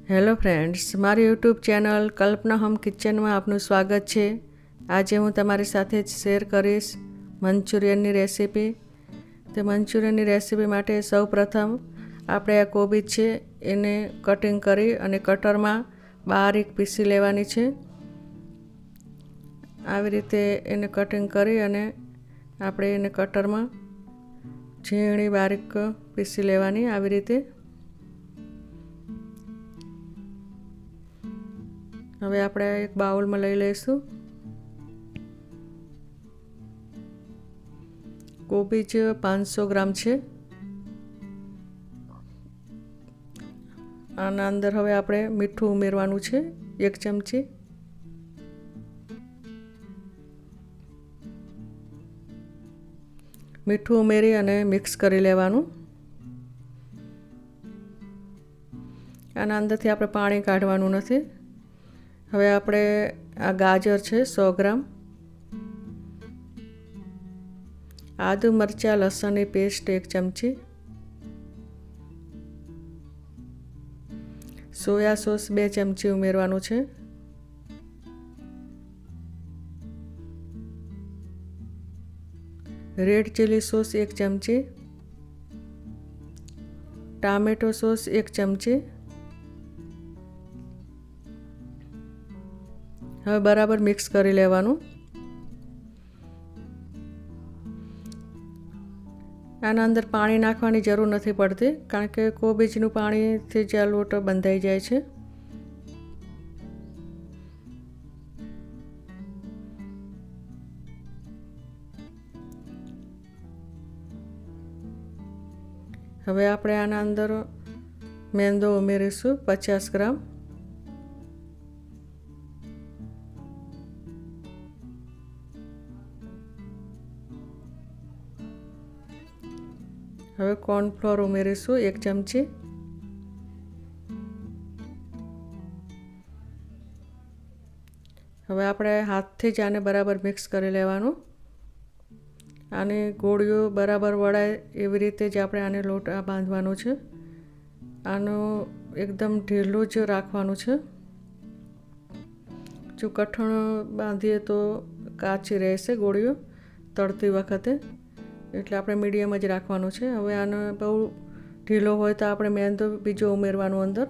Hello friends, મારી YouTube channel કલ્પના home કિચનમાં આપનું સ્વાગત છે। આજે હું તમારી સાથે જ શેર કરીશ મંચુરિયનની રેસીપી। તે મંચુરિયનની રેસીપી માટે સૌપ્રથમ આપણે આ કોબીજ છે એને કટિંગ કરી અને કટરમાં બારીક પીસી લેવાની છે। આવી રીતે એને કટિંગ કરી અને આપણે એને કટરમાં ઝીણી બારીક પીસી લેવાની। આવી રીતે હવે આપણે એક બાઉલમાં લઈ લઈશું। કોબીજ 500 ગ્રામ છે। આના અંદર હવે આપણે મીઠું ઉમેરવાનું છે 1 ચમચી। મીઠું ઉમેરી અને મિક્સ કરી લેવાનું। આના અંદરથી આપણે પાણી કાઢવાનું નથી। હવે આપણે આ ગાજર છે 100 ગ્રામ, આદુ મરચાં લસણની પેસ્ટ 1 ચમચી, સોયા સોસ 2 ચમચી ઉમેરવાનું છે, રેડ ચીલી સોસ 1 ચમચી, ટામેટો સોસ 1 ચમચી। હવે બરાબર મિક્સ કરી લેવાનું। આના અંદર પાણી નાખવાની જરૂર નથી પડતી, કારણ કે કોબીજનું પાણીથી જ આ લોટ બંધાઈ જાય છે। હવે આપણે આના અંદર મેંદો ઉમેરીશું 50 ગ્રામ। હવે કોર્નફ્લોર ઉમેરીશું 1 ચમચી। હવે આપણે હાથથી જ આને બરાબર મિક્સ કરી લેવાનું। આને ગોળીઓ બરાબર વળાય એવી રીતે જ આપણે આને લોટ બાંધવાનો છે। આનો એકદમ ઢીલું જ રાખવાનું છે। જો કઠણ બાંધીએ તો કાચી રહેશે ગોળીઓ તળતી વખતે, એટલે આપણે મીડિયમ જ રાખવાનું છે। હવે આનો બહુ ઢીલો હોય તો આપણે મેંદો બીજો ઉમેરવાનો અંદર।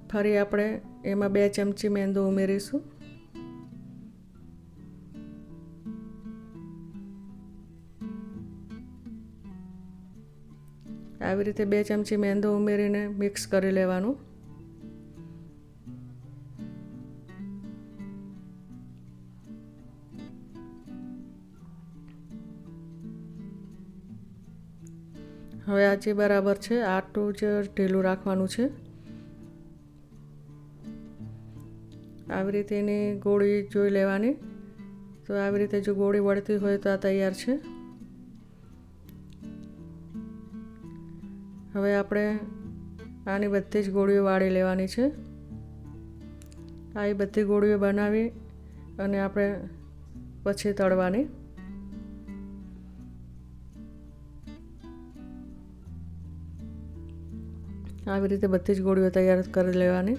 ફરી આપણે એમાં 2 ચમચી મેંદો ઉમેરીશું। આવી રીતે 2 ચમચી મેંદો ઉમેરીને મિક્સ કરી લેવાનું। હવે આ જે બરાબર છે આટલું જ ઢીલું રાખવાનું છે। આવી રીતે એની ગોળી જોઈ લેવાની। તો આવી રીતે જો ગોળી વળતી હોય તો આ તૈયાર છે। હવે આપણે આની બધી જ ગોળીઓ વાળી લેવાની છે। આ બધી ગોળીઓ બનાવી અને આપણે પછી તળવાની। આવી રીતે બધી જ ગોળીઓ તૈયાર કરી લેવાની।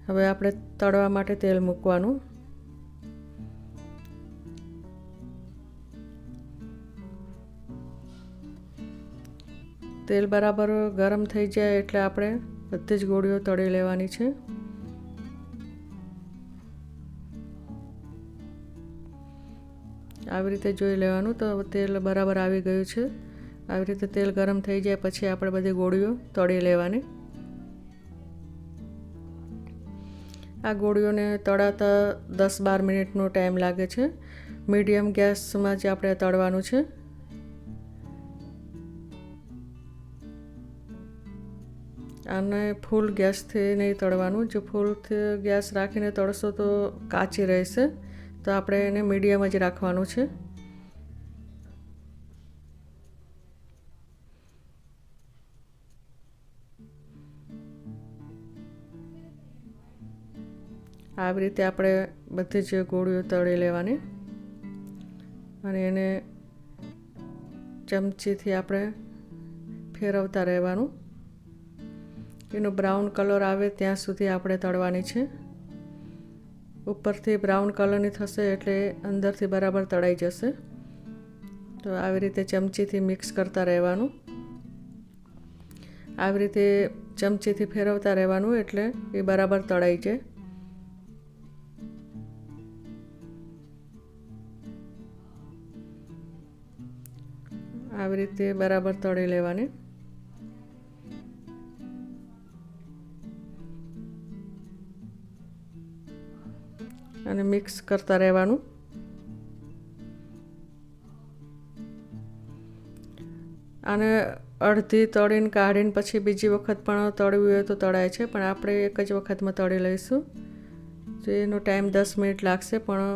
હવે આપણે તળવા માટે તેલ મૂકવાનું। તેલ બરાબર ગરમ થઈ જાય એટલે આપણે બધી જ ગોળીઓ તળી લેવાની છે। આવી રીતે જોઈ લેવાનું તો તેલ બરાબર આવી ગયું છે। આવી રીતે તેલ ગરમ થઈ જાય પછી આપણે બધી ગોળીઓ તળી લેવાની। આ ગોળીઓને તળાતા 10-12 મિનિટનો ટાઈમ લાગે છે। મીડિયમ ગેસમાં જ આપણે તળવાનું છે। આને ફૂલ ગેસથી નહીં તળવાનું। જો ફૂલથી ગેસ રાખીને તળશો તો કાચી રહેશે, તો આપણે એને મીડિયમ જ રાખવાનું છે। આવી રીતે આપણે બધી જ ગોળીઓ તળી લેવાની અને એને ચમચીથી આપણે ફેરવતા રહેવાનું। એનો બ્રાઉન કલર આવે ત્યાં સુધી આપણે તળવાની છે. ઉપરથી બ્રાઉન કલરની થશે એટલે અંદરથી બરાબર તળાઈ જશે. તો આવી રીતે ચમચીથી મિક્સ કરતા રહેવાનું. આવી રીતે ચમચીથી ફેરવતા રહેવાનું એટલે એ બરાબર તળાઈ જાય. આવી રીતે બરાબર તળી લેવાની. અને મિક્સ કરતા રહેવાનું. આને અડધી તળીને કાઢીને પછી બીજી વખત પણ તળવું હોય તો તળાય છે, પણ આપણે એક જ વખતમાં તળી લઈશું. તો એનો ટાઈમ 10 મિનિટ લાગશે, પણ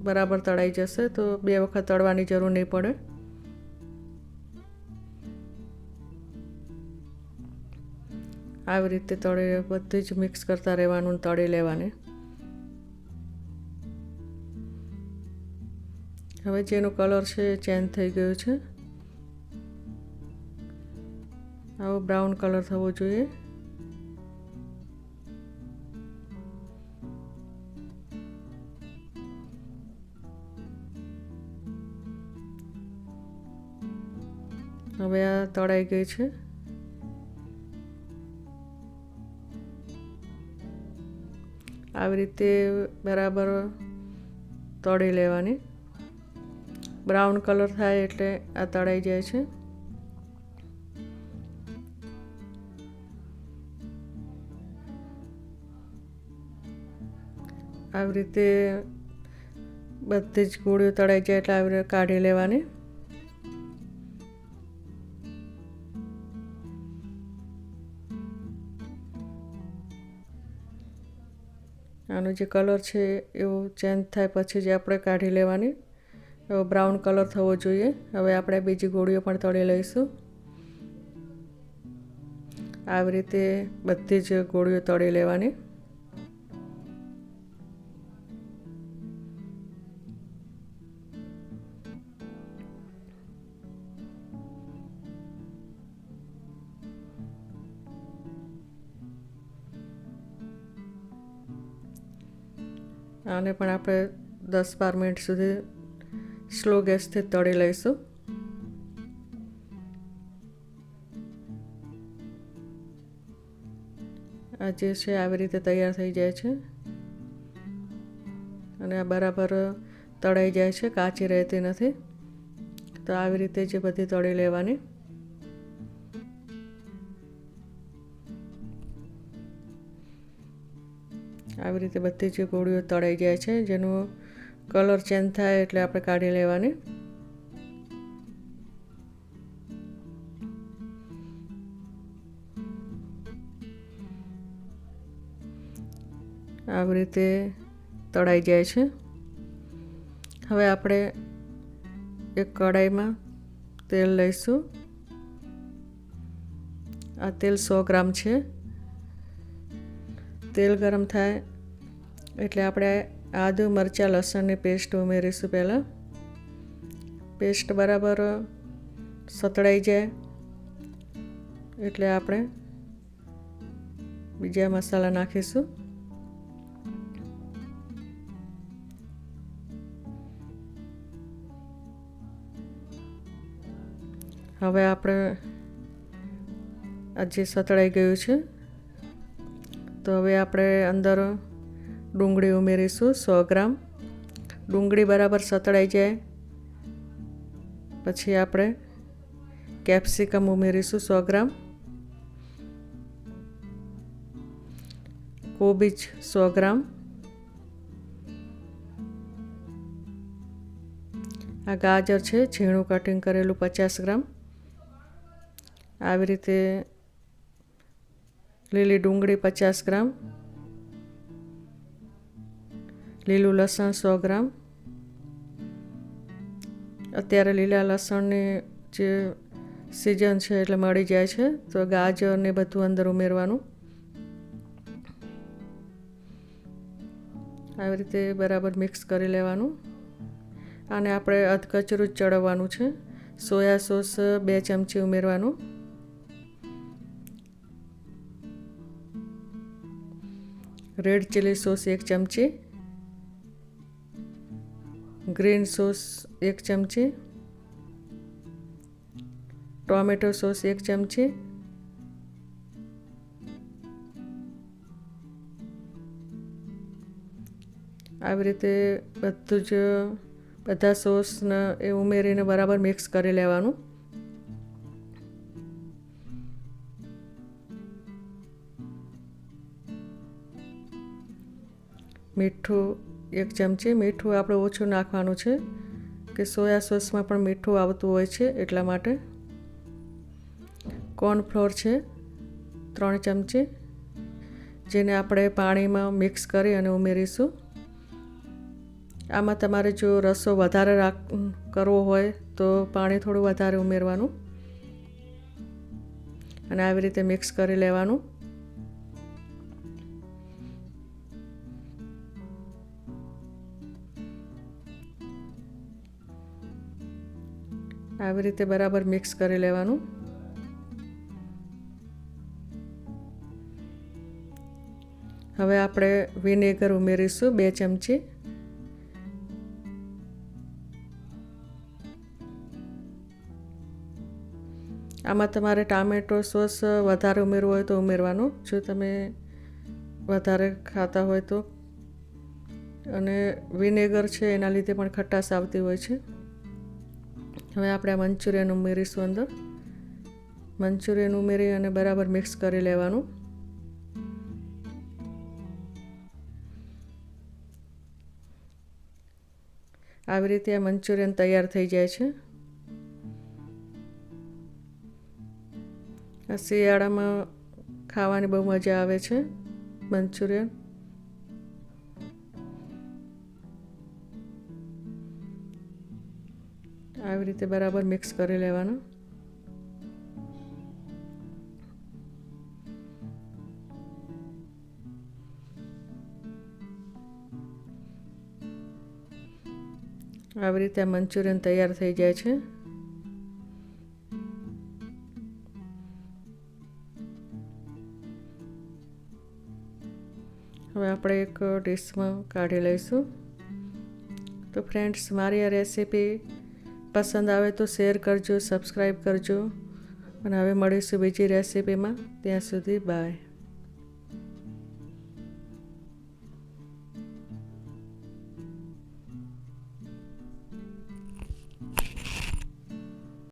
બરાબર તળાઈ જશે. તો 2 વખત તળવાની જરૂર નહીં પડે. આવી રીતે બધું જ મિક્સ કરતા રહેવાનું, તળી લેવાની. હવે જેનો કલર છે એ ચેન્જ થઈ ગયો છે. આવો બ્રાઉન કલર થવો જોઈએ. હવે આ તળાઈ ગઈ છે. આવી રીતે બરાબર તળી લેવાની. બ્રાઉન કલર થાય એટલે આ તળાઈ જાય છે. આવી રીતે બધી જ ગોળીઓ તળાઈ જાય એટલે આવી રીતે કાઢી લેવાની. આનો જે કલર છે એવો ચેન્જ થાય પછી જ આપણે કાઢી લેવાની. એવો બ્રાઉન કલર થવો જોઈએ. હવે આપણે બીજી ગોળીઓ પણ તળી લઈશું. આવી રીતે બધી જ ગોળીઓ તળી લેવાની. આને પણ આપણે 10-12 મિનિટ સુધી સ્લો ગેસથી તળી લઈશું. આ જે છે આવી રીતે તૈયાર થઈ જાય છે અને આ બરાબર તળાઈ જાય છે, કાચી રહેતી નથી. તો આવી રીતે જે બધી તળી લેવાની. આવી રીતે બધી જ ગોળીઓ તળાઈ જાય છે. જેનો કલર ચેન્જ થાય એટલે આપણે કાઢી લેવાની. આવી રીતે તળાઈ જાય છે. હવે આપણે એક કઢાઈમાં તેલ લઈશું. આ તેલ 100 ગ્રામ છે. તેલ ગરમ થાય એટલે આપણે આદુ, મરચાં, લસણની પેસ્ટ ઉમેરીશું. પહેલાં પેસ્ટ બરાબર સતળાઈ જાય એટલે આપણે બીજા મસાલા નાખીશું. હવે આપણે આ જે સતળાઈ ગયું છે તો હવે આપણે અંદર ડુંગળી ઉમેરીશું 100 ગ્રામ. ડુંગળી બરાબર સતળાઈ જાય પછી આપણે કેપ્સિકમ ઉમેરીશું 100 ગ્રામ. કોબીજ 100 ગ્રામ. આ ગાજર છે ઝીણું કટિંગ કરેલું 50 ગ્રામ. આવી રીતે લીલી ડુંગળી 50 ગ્રામ. લીલું લસણ 100 ગ્રામ. અત્યારે લીલા લસણની જે સિઝન છે એટલે મળી જાય છે, તો ગાજર ને બધું અંદર ઉમેરવાનું. આવી રીતે બરાબર મિક્સ કરી લેવાનું. આને આપણે અધકચરું જ ચડવવાનું છે. સોયા સોસ 2 ચમચી ઉમેરવાનું. રેડ ચીલી સોસ 1 ચમચી, ગ્રીન સોસ 1 ચમચી, ટોમેટો સોસ 1 ચમચી, આવી રીતે બધા સોસને એ ઉમેરીને બરાબર મિક્સ કરી લેવાનું. મીઠું 1 ચમચી. મીઠું આપણે ઓછું નાખવાનું છે કે સોયા સોસમાં પણ મીઠું આવતું હોય છે એટલા માટે. કોર્નફ્લોર છે 3 ચમચી, જેને આપણે પાણીમાં મિક્સ કરી અને ઉમેરીશું. આમાં તમારે જો રસો વધારે કરવો હોય તો પાણી થોડું વધારે ઉમેરવાનું અને આવી રીતે મિક્સ કરી લેવાનું. આવી રીતે બરાબર મિક્સ કરી લેવાનું. હવે આપણે વિનેગર ઉમેરીશું 2 ચમચી. આમાં તમારે ટામેટો સોસ વધારે ઉમેરવો હોય તો ઉમેરવાનું, જો તમે વધારે ખાતા હોય તો. અને વિનેગર છે એના લીધે પણ ખટાશ આવતી હોય છે. હવે આપણે આ મંચુરિયન ઉમેરીશું અંદર. મંચુરિયન ઉમેરી અને બરાબર મિક્સ કરી લેવાનું. આવી રીતે આ મંચુરિયન તૈયાર થઈ જાય છે. આ શિયાળામાં ખાવાની બહુ મજા આવે છે મંચુરિયન. આવી રીતે બરાબર મિક્સ કરી લેવાનું. આવી રીતે મંચુરિયન તૈયાર થઈ જાય છે. હવે આપણે એક ડીશમાં કાઢી લઈશું. તો ફ્રેન્ડ્સ, મારી આ રેસીપી પસંદ આવે તો શેર કરજો, સબસ્ક્રાઈબ કરજો અને હવે મળીશું બીજી રેસીપીમાં. ત્યાં સુધી બાય.